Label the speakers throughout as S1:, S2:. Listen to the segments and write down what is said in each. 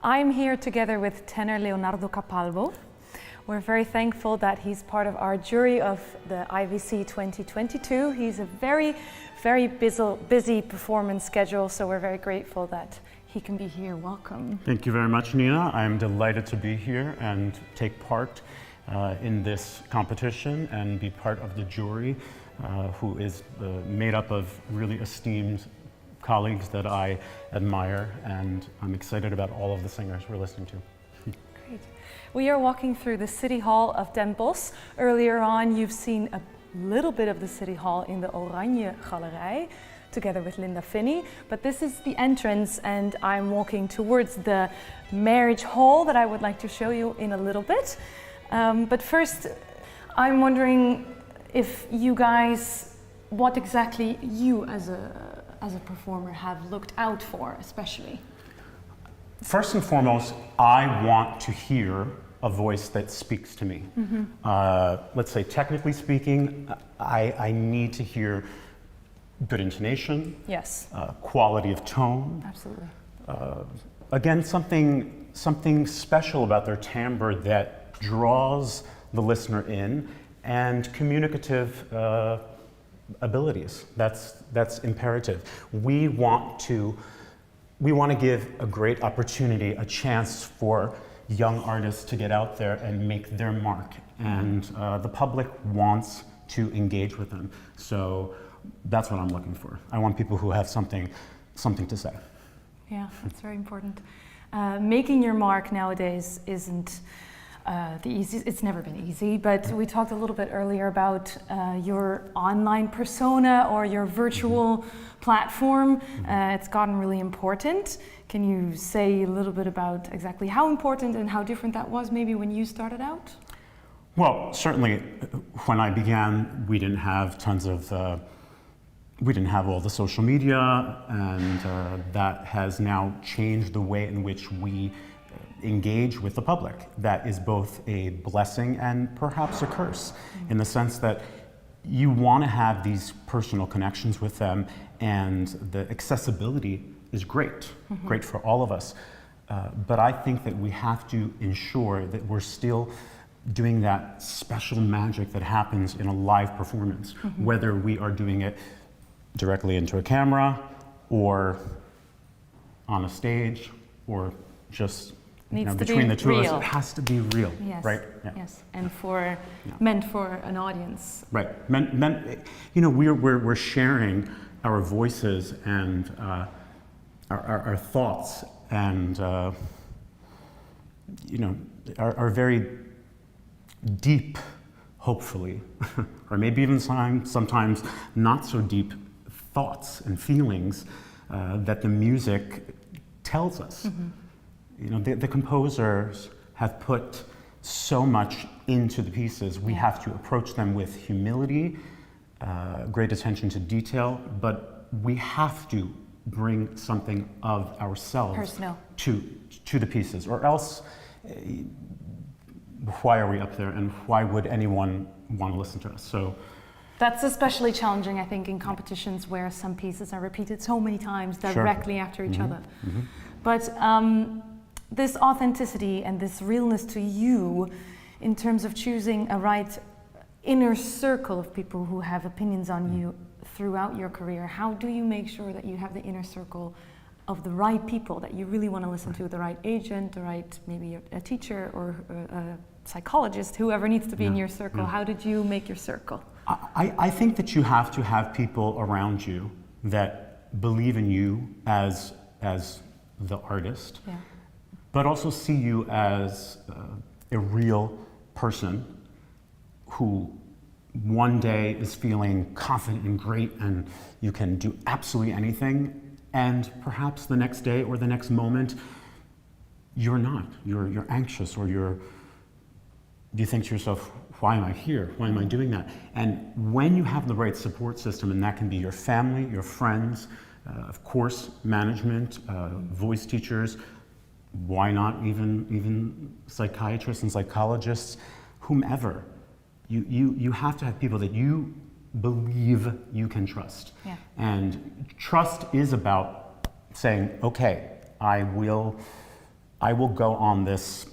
S1: I'm here together with tenor Leonardo Capalbo. We're very thankful that he's part of our jury of the IVC 2022. He's a very busy performance schedule, so we're very grateful that he can be here. Welcome.
S2: Thank you very much, Nina. I'm delighted to be here and take part in this competition and be part of the jury, who is made up of really esteemed colleagues that I admire, and I'm excited about all of the singers we're listening to.
S1: Great. We are walking through the City Hall of Den Bosch. Earlier on, you've seen a little bit of the City Hall in the Oranje Galerij, together with Linda Finney, but this is the entrance, and I'm walking towards the marriage hall that I would like to show you in a little bit. But first, I'm wondering if you guys, what exactly you as a performer have looked out for, especially?
S2: First and foremost, I want to hear a voice that speaks to me. Let's say, technically speaking, I need to hear good intonation,
S1: yes,
S2: quality of tone.
S1: Absolutely.
S2: Again, something special about their timbre that draws the listener in, and communicative abilities. That's imperative. We want to give a great opportunity, a chance for young artists to get out there and make their mark, and the public wants to engage with them. So that's what I'm looking for. I want people who have something to say.
S1: Yeah, that's very important. Making your mark nowadays isn't the easiest. It's never been easy, but we talked a little bit earlier about your online persona or your virtual platform. It's gotten really important. Can you say a little bit about exactly how important and how different that was maybe when you started out?
S2: Well, certainly when I began, we didn't have we didn't have all the social media, and that has now changed the way in which we engage with the public. That is both a blessing and perhaps a curse, in the sense that you want to have these personal connections with them, and the accessibility is great, great for all of us. But I think that we have to ensure that we're still doing that special magic that happens in a live performance, whether we are doing it directly into a camera, or on a stage, or just between the two of us. It has to be real,
S1: yes,
S2: right? Yeah.
S1: Yes, and meant for an audience.
S2: Right. We're sharing our voices and our thoughts, and our very deep, hopefully, or maybe even sometimes not so deep thoughts and feelings that the music tells us. The composers have put so much into the pieces. We have to approach them with humility, great attention to detail, but we have to bring something of ourselves
S1: personal
S2: to the pieces, or else why are we up there, and why would anyone want to listen to us? So
S1: that's especially challenging, I think, in competitions where some pieces are repeated so many times directly after each other. But this authenticity and this realness to you, in terms of choosing a right inner circle of people who have opinions on you throughout your career, how do you make sure that you have the inner circle of the right people that you really want to listen to, the right agent, the right, maybe a teacher or a psychologist, whoever needs to be in your circle? How did you make your circle?
S2: I think that you have to have people around you that believe in you as the artist, but also see you as a real person who one day is feeling confident and great, and you can do absolutely anything, and perhaps the next day or the next moment you're not. You're anxious, or you think to yourself, why am I here? Why am I doing that? And when you have the right support system, and that can be your family, your friends, of course, management, voice teachers, why not even psychiatrists and psychologists, whomever, you have to have people that you believe you can trust. And trust is about saying, okay, I will I will go on this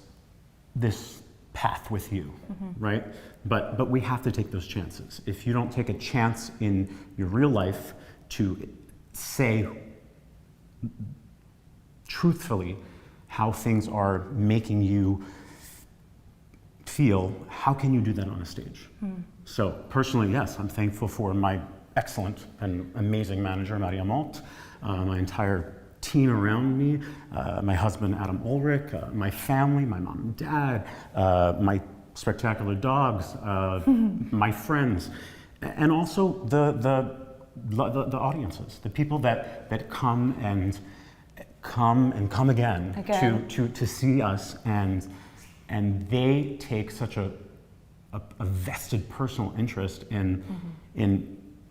S2: path with you, right? But we have to take those chances. If you don't take a chance in your real life to say truthfully how things are making you feel, how can you do that on a stage? So personally, yes, I'm thankful for my excellent and amazing manager, Maria Malt, my entire team around me, my husband, Adam Ulrich, my family, my mom and dad, my spectacular dogs, my friends, and also the audiences, the people that come again. To see us, and they take such a vested personal interest in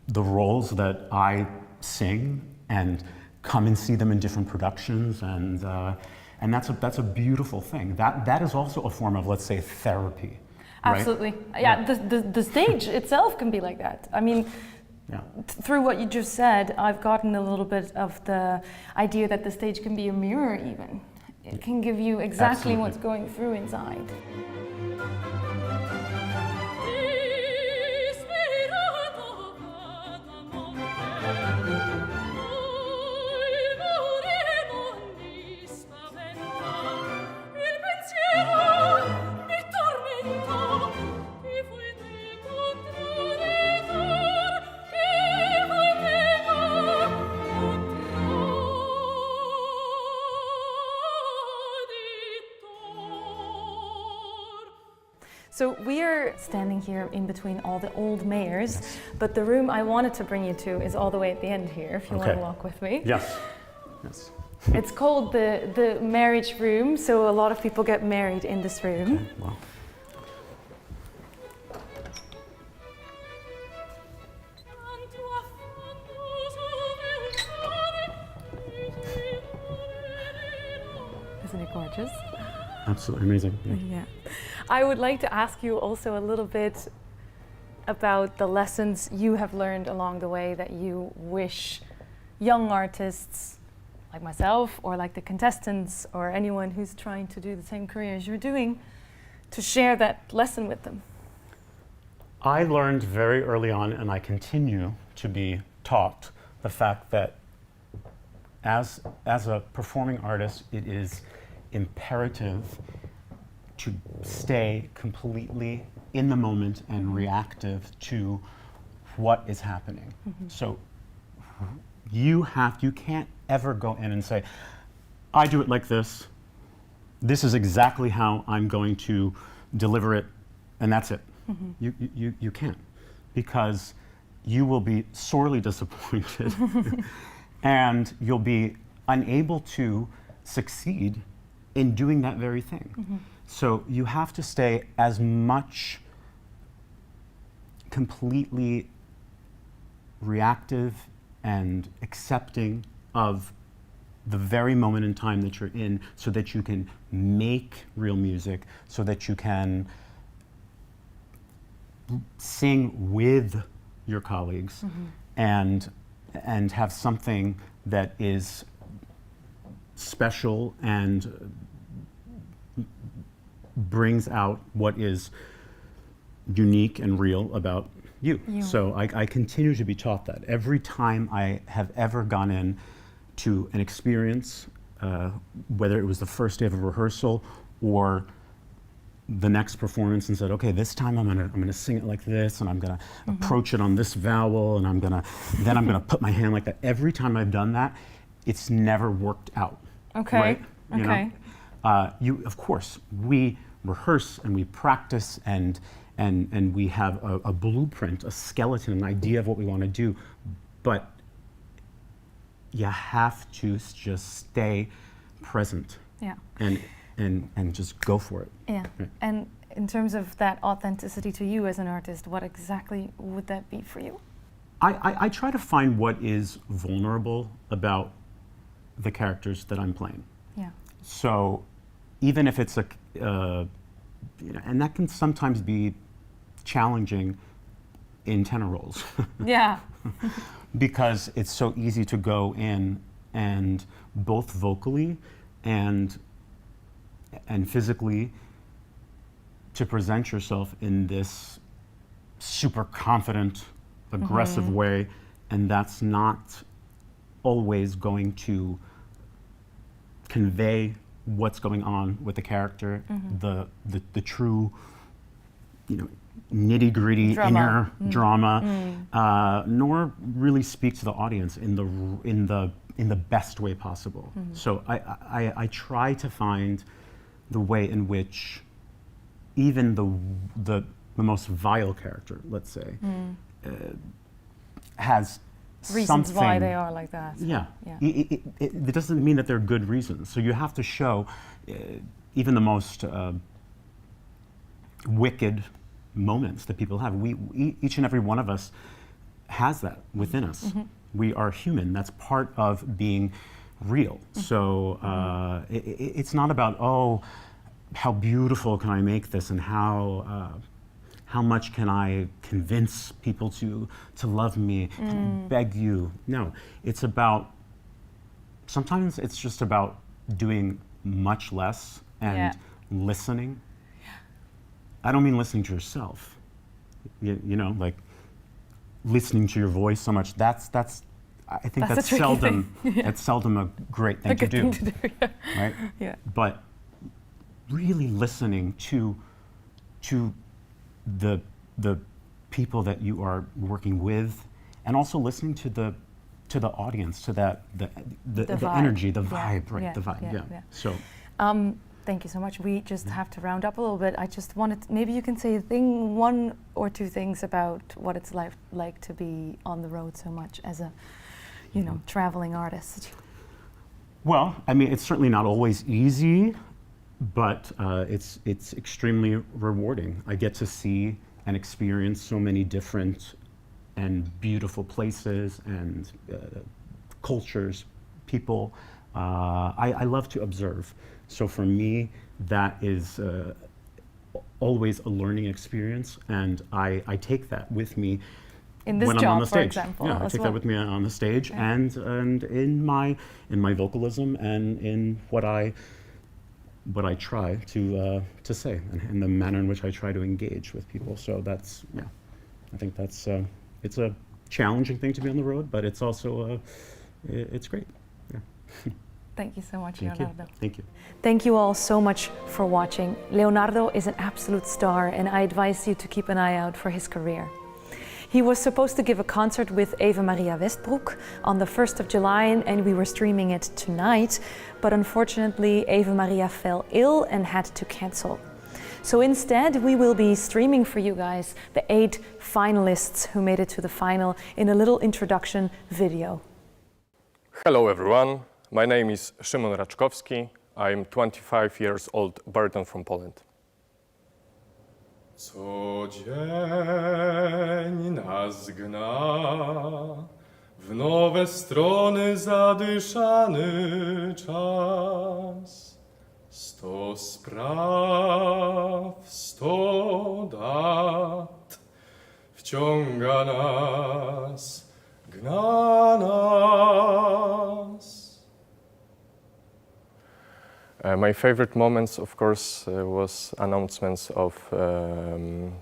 S2: the roles that I sing, and come and see them in different productions, and that's a beautiful thing. That is also a form of, let's say, therapy. Right?
S1: Absolutely, yeah. The stage itself can be like that. I mean, through what you just said, I've gotten a little bit of the idea that the stage can be a mirror even. It can give you exactly what's going through inside. So we are standing here in between all the old mayors, but the room I wanted to bring you to is all the way at the end here, if you want to walk with me.
S2: Yes.
S1: It's called the marriage room, so a lot of people get married in this room.
S2: Okay. Wow.
S1: Isn't it gorgeous?
S2: Absolutely amazing.
S1: Yeah. I would like to ask you also a little bit about the lessons you have learned along the way that you wish young artists like myself, or like the contestants, or anyone who's trying to do the same career as you're doing, to share that lesson with them.
S2: I learned very early on, and I continue to be taught, the fact that as a performing artist, it is imperative to stay completely in the moment and reactive to what is happening. So you can't ever go in and say, I do it like this, this is exactly how I'm going to deliver it, and that's it. You can't, because you will be sorely disappointed and you'll be unable to succeed in doing that very thing. So you have to stay as much completely reactive and accepting of the very moment in time that you're in, so that you can make real music, so that you can sing with your colleagues and have something that is special and brings out what is unique and real about you. So I continue to be taught that. Every time I have ever gone in to an experience, whether it was the first day of a rehearsal or the next performance, and said, okay, this time I'm gonna sing it like this, and I'm gonna approach it on this vowel, and I'm gonna put my hand like that. Every time I've done that, it's never worked out.
S1: Okay.
S2: Right? You
S1: Okay.
S2: know? Of course, we rehearse and we practice and we have a blueprint, a skeleton, an idea of what we want to do, but you have to just stay present.
S1: Yeah.
S2: And just go for it.
S1: Yeah.
S2: Right.
S1: And in terms of that authenticity to you as an artist, what exactly would that be for you?
S2: I try to find what is vulnerable about the characters that I'm playing.
S1: Yeah.
S2: So even if it's and that can sometimes be challenging in tenor roles.
S1: Yeah.
S2: Because it's so easy to go in and both vocally and and physically to present yourself in this super confident, aggressive way, and that's not always going to convey what's going on with the character, the true, nitty-gritty inner drama, nor really speak to the audience in the best way possible. So I try to find the way in which even the most vile character, let's say, has
S1: reasons
S2: something,
S1: why they are like that.
S2: Yeah. It doesn't mean that they're good reasons. So you have to show even the most wicked moments that people have. Each and every one of us has that within us. We are human. That's part of being real. So it's not about, oh, how beautiful can I make this, and how much can I convince people to love me, can I beg you? No, it's about, sometimes it's just about doing much less and listening. I don't mean listening to yourself, like listening to your voice so much. I think that's seldom, that's seldom a great thing to do, right?
S1: Yeah.
S2: But really listening to the people that you are working with, and also listening to the audience, to that the energy, the vibe, right? The vibe, yeah. So,
S1: thank you so much. We just have to round up a little bit. I just wanted, maybe you can say one or two things about what it's like to be on the road so much as a, traveling artist.
S2: Well, I mean, it's certainly not always easy, but it's extremely rewarding. I get to see and experience so many different and beautiful places and cultures, people. I love to observe. So for me, that is always a learning experience, and I take that with me
S1: in this
S2: when
S1: job,
S2: I'm on the stage.
S1: For example,
S2: yeah, I take that with me on the stage, and in my vocalism, and in what I try to say, and the manner in which I try to engage with people. So that's, I think that's it's a challenging thing to be on the road, but it's also it's great. Yeah.
S1: Thank you so much, Leonardo.
S2: Thank you.
S1: Thank you all so much for watching. Leonardo is an absolute star, and I advise you to keep an eye out for his career. He was supposed to give a concert with Eva Maria Westbroek on the 1st of July, and we were streaming it tonight, but unfortunately Eva Maria fell ill and had to cancel. So instead we will be streaming for you guys the 8 finalists who made it to the final in a little introduction video.
S3: Hello everyone, my name is Szymon Raczkowski. I'm 25 years old baryton from Poland.
S4: Co dzień nas gna w nowe strony zadyszany czas. 100 spraw, 100 dat wciąga nas, gna nas.
S3: My favorite moments, of course, was announcements of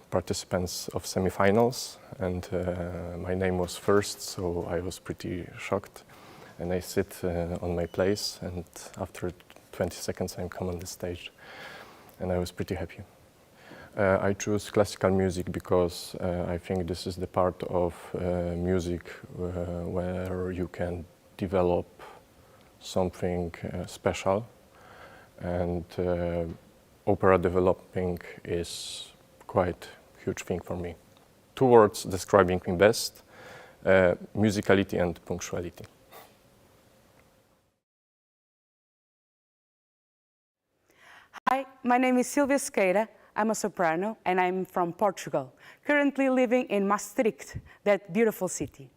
S3: participants of semifinals, and my name was first, so I was pretty shocked. And I sit on my place, and after 20 seconds I come on the stage, and I was pretty happy. I choose classical music because I think this is the part of music where you can develop something special. And opera developing is quite a huge thing for me. 2 words describing me best, musicality and punctuality.
S5: Hi, my name is Silvia Sequeira. I'm a soprano and I'm from Portugal, currently living in Maastricht, that beautiful city.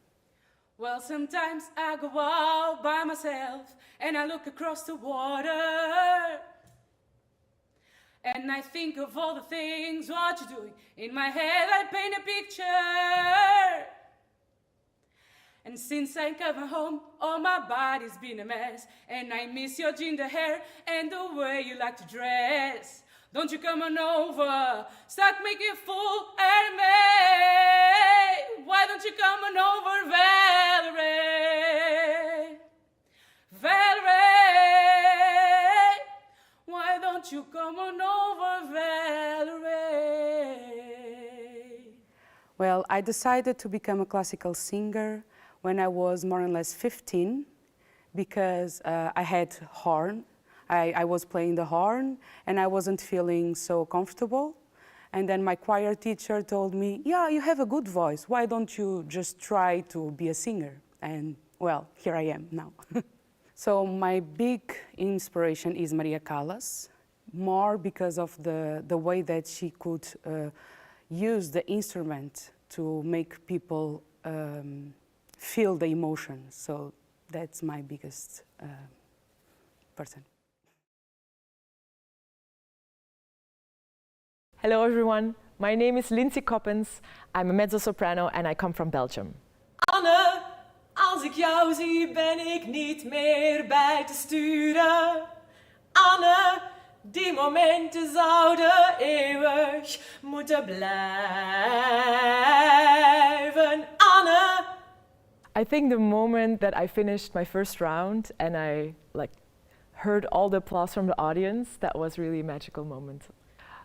S6: Well, sometimes I go out by myself and I look across the water and I think of all the things what you're doing. In my head I paint a picture and Since I come home, all my body's been a mess, and I miss your ginger hair and the way you like to dress. Don't you come on over, start making fool out of me. Why don't you come on over, Valerie? Valerie, why don't you come on over, Valerie?
S5: Well, I decided to become a classical singer when I was more or less 15 because I had horn. I was playing the horn and I wasn't feeling so comfortable. And then my choir teacher told me, yeah, you have a good voice. Why don't you just try to be a singer? And well, here I am now. So my big inspiration is Maria Callas, more because of the way that she could use the instrument to make people feel the emotions. So that's my biggest person.
S7: Hello everyone, my name is Lindsay Coppens. I'm a mezzo-soprano and I come from Belgium.
S8: Anne, als ik jou zie ben ik niet meer bij te sturen. Anne, die momenten zouden eeuwig moeten blijven. Anne!
S7: I think the moment that I finished my first round and I heard all the applause from the audience, that was really a magical moment.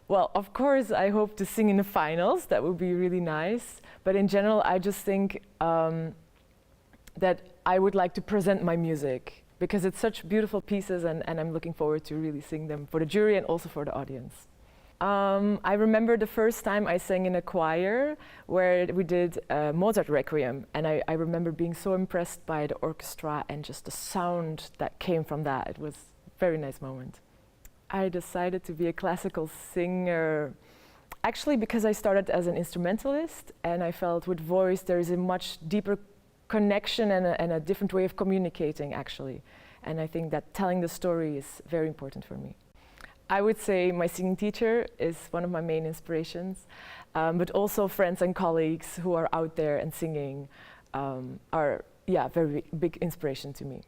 S7: Well, of course, I hope to sing in the finals. That would be really nice. But in general, I just think that I would like to present my music because it's such beautiful pieces and I'm looking forward to really sing them for the jury and also for the audience. I remember the first time I sang in a choir where we did Mozart Requiem, and I remember being so impressed by the orchestra and just the sound that came from that. It was a very nice moment. I decided to be a classical singer actually because I started as an instrumentalist and I felt with voice there is a much deeper connection and a different way of communicating actually. And I think that telling the story is very important for me. I would say my singing teacher is one of my main inspirations, but also friends and colleagues who are out there and singing are very big inspiration to me.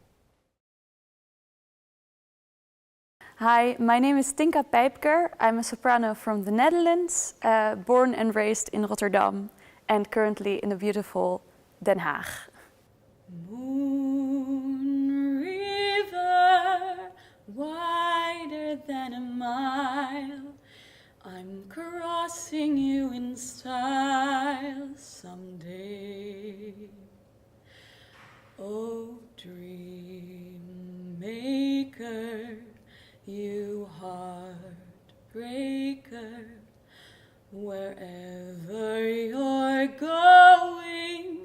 S9: Hi, my name is Tinka Pijpker. I'm a soprano from the Netherlands, born and raised in Rotterdam and currently in the beautiful Den Haag.
S6: Moon river, wider than a mile, I'm crossing you in style someday. Oh, dream maker, you heartbreaker, wherever you're going,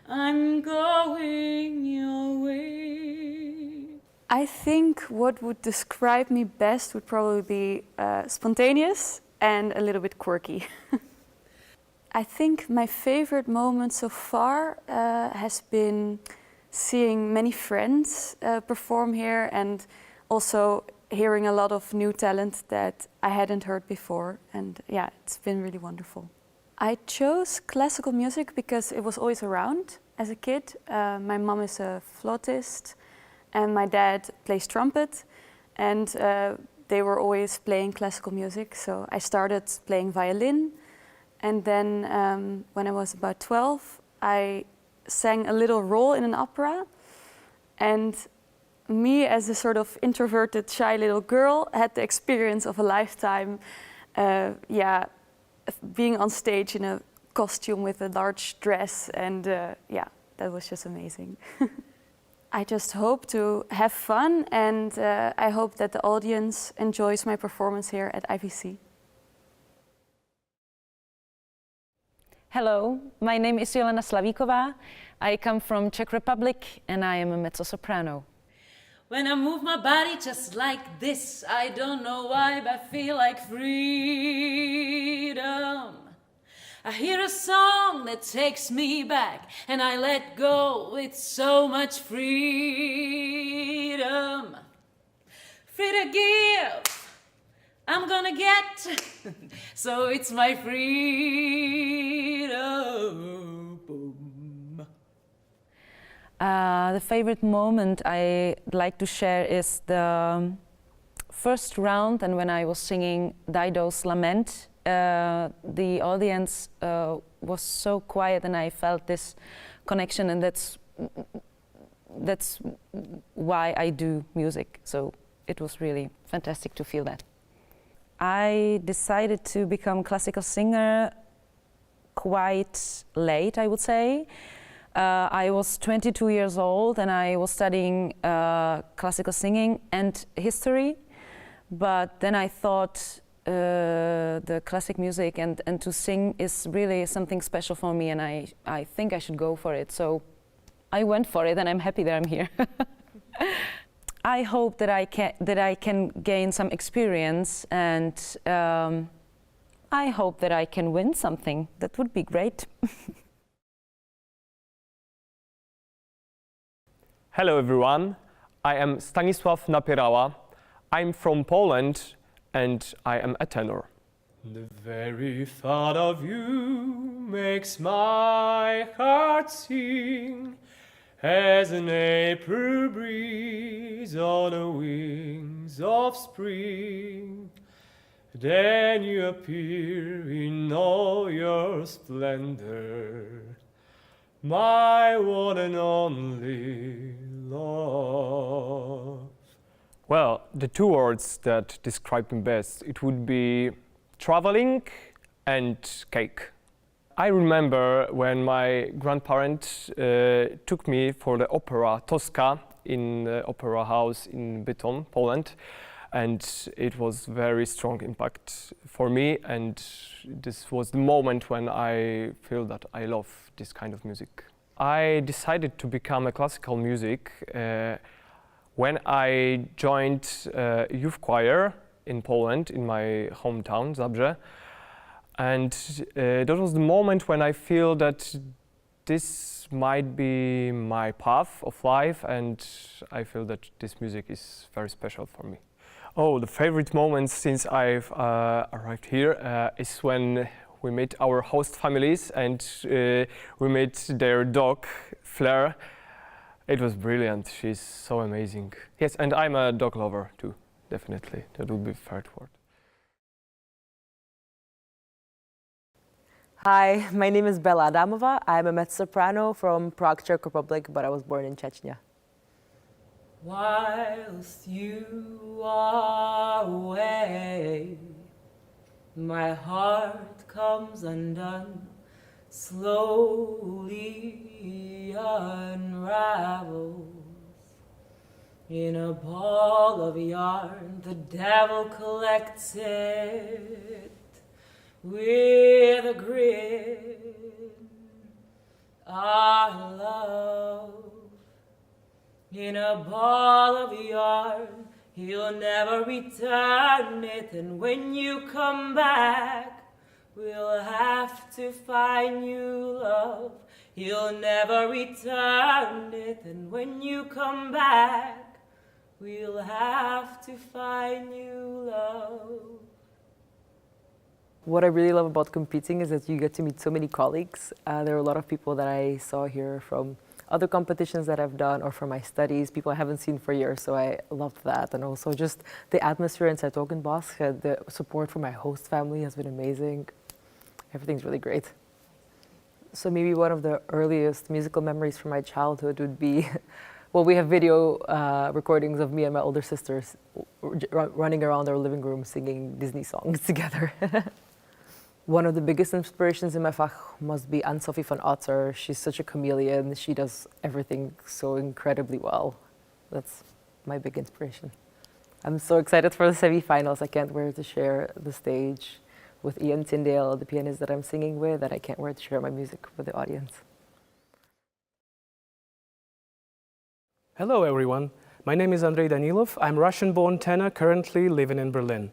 S6: I'm going your way.
S9: I think what would describe me best would probably be spontaneous and a little bit quirky. I think my favorite moment so far has been seeing many friends perform here and also hearing a lot of new talent that I hadn't heard before, and yeah, it's been really wonderful. I chose classical music because it was always around as a kid. My mom is a flautist and my dad plays trumpet, and they were always playing classical music, so I started playing violin, and then when I was about 12 I sang a little role in an opera, and me as a sort of introverted, shy little girl had the experience of a lifetime, being on stage in a costume with a large dress, and that was just amazing. I just hope to have fun, and I hope that the audience enjoys my performance here at IVC.
S10: Hello, my name is Jelena Slavíková. I come from Czech Republic and I am a mezzo-soprano.
S6: When I move my body just like this, I don't know why, but I feel like freedom. I hear a song that takes me back, and I let go with so much freedom. Free to give, I'm gonna get, so it's my freedom.
S10: The favorite moment I'd like to share is the first round, and when I was singing Dido's Lament, the audience was so quiet and I felt this connection, and that's why I do music. So it was really fantastic to feel that. I decided to become classical singer quite late, I would say. I was 22 years old and I was studying classical singing and history, but then I thought the classic music and to sing is really something special for me, and I think I should go for it. So I went for it and I'm happy that I'm here. I hope that I can gain some experience, and I hope that I can win something. That would be great.
S11: Hello everyone, I am Stanisław Napierała. I'm from Poland and I am a tenor.
S4: The very thought of you makes my heart sing as an April breeze on the wings of spring. Then you appear in all your splendor, my one and only love.
S11: Well, the two words that describe me best, it would be traveling and cake. I remember when my grandparents took me for the opera Tosca in the opera house in Bytom, Poland, and it was very strong impact for me, and this was the moment when I feel that I love this kind of music. I decided to become a classical music when I joined youth choir in Poland, in my hometown, Zabrze. And that was the moment when I feel that this might be my path of life, and I feel that this music is very special for me. Oh, the favorite moment since I've arrived here is when we met our host families and we met their dog, Flair. It was brilliant. She's so amazing. Yes, and I'm a dog lover too, definitely. That would be the third word.
S12: Hi, my name is Bella Adamova. I'm a mezzo-soprano from Prague, Czech Republic, but I was born in Chechnya.
S8: Whilst you are away, my heart comes undone, slowly unravels. In a ball of yarn, the devil collects it with a grin. Our love, in a ball of yarn, he'll never return it, and when you come back, we'll have to find new love. He'll never return it, and when you come back, we'll have to find new love.
S12: What I really love about competing is that you get to meet so many colleagues. There are a lot of people that I saw here from other competitions that I've done or from my studies, people I haven't seen for years, so I loved that. And also just the atmosphere in s-Hertogenbosch, the support from my host family has been amazing. Everything's really great. So maybe one of the earliest musical memories from my childhood would be, well, we have video recordings of me and my older sisters running around our living room singing Disney songs together. One of the biggest inspirations in my fach must be Anne-Sophie van Otter. She's such a chameleon. She does everything so incredibly well. That's my big inspiration. I'm so excited for the semi-finals. I can't wait to share the stage with Ian Tyndale, the pianist that I'm singing with, and I can't wait to share my music with the audience.
S13: Hello everyone. My name is Andrei Danilov. I'm Russian-born tenor currently living in Berlin.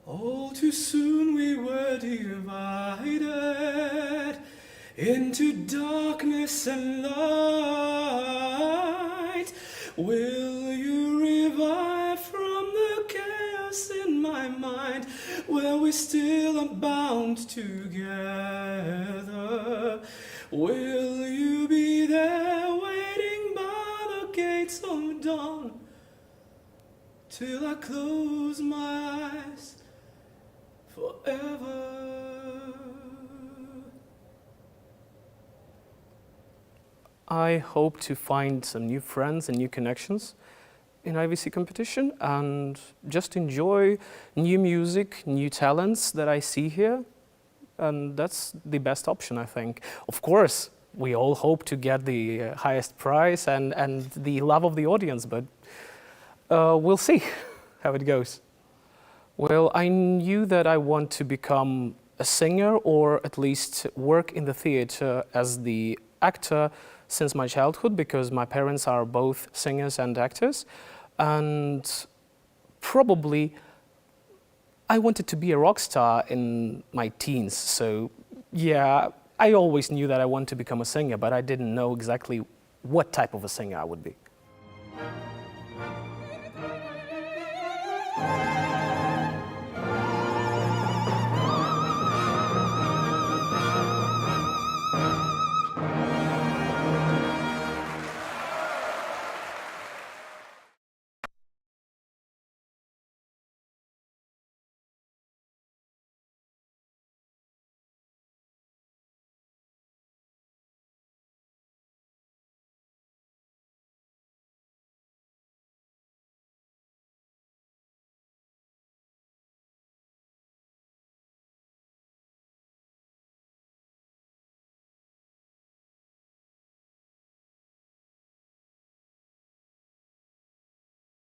S4: All too soon we were divided into darkness and light. Will you revive from the chaos in my mind, where we still are bound together? Will you be there when breaks of dawn, till I close my eyes forever. I hope to find some new friends and new connections in IVC competition and just enjoy new music, new talents that I see here. And that's the best option, I think. Of course, we all hope to get the highest prize and the love of the audience, but we'll see how it goes. Well, I knew that I want to become a singer or at least work in the theater as the actor since my childhood, because my parents are both singers and actors. And probably I wanted to be a rock star in my teens. So yeah, I always knew that I wanted to become a singer, but I didn't know exactly what type of a singer I would be.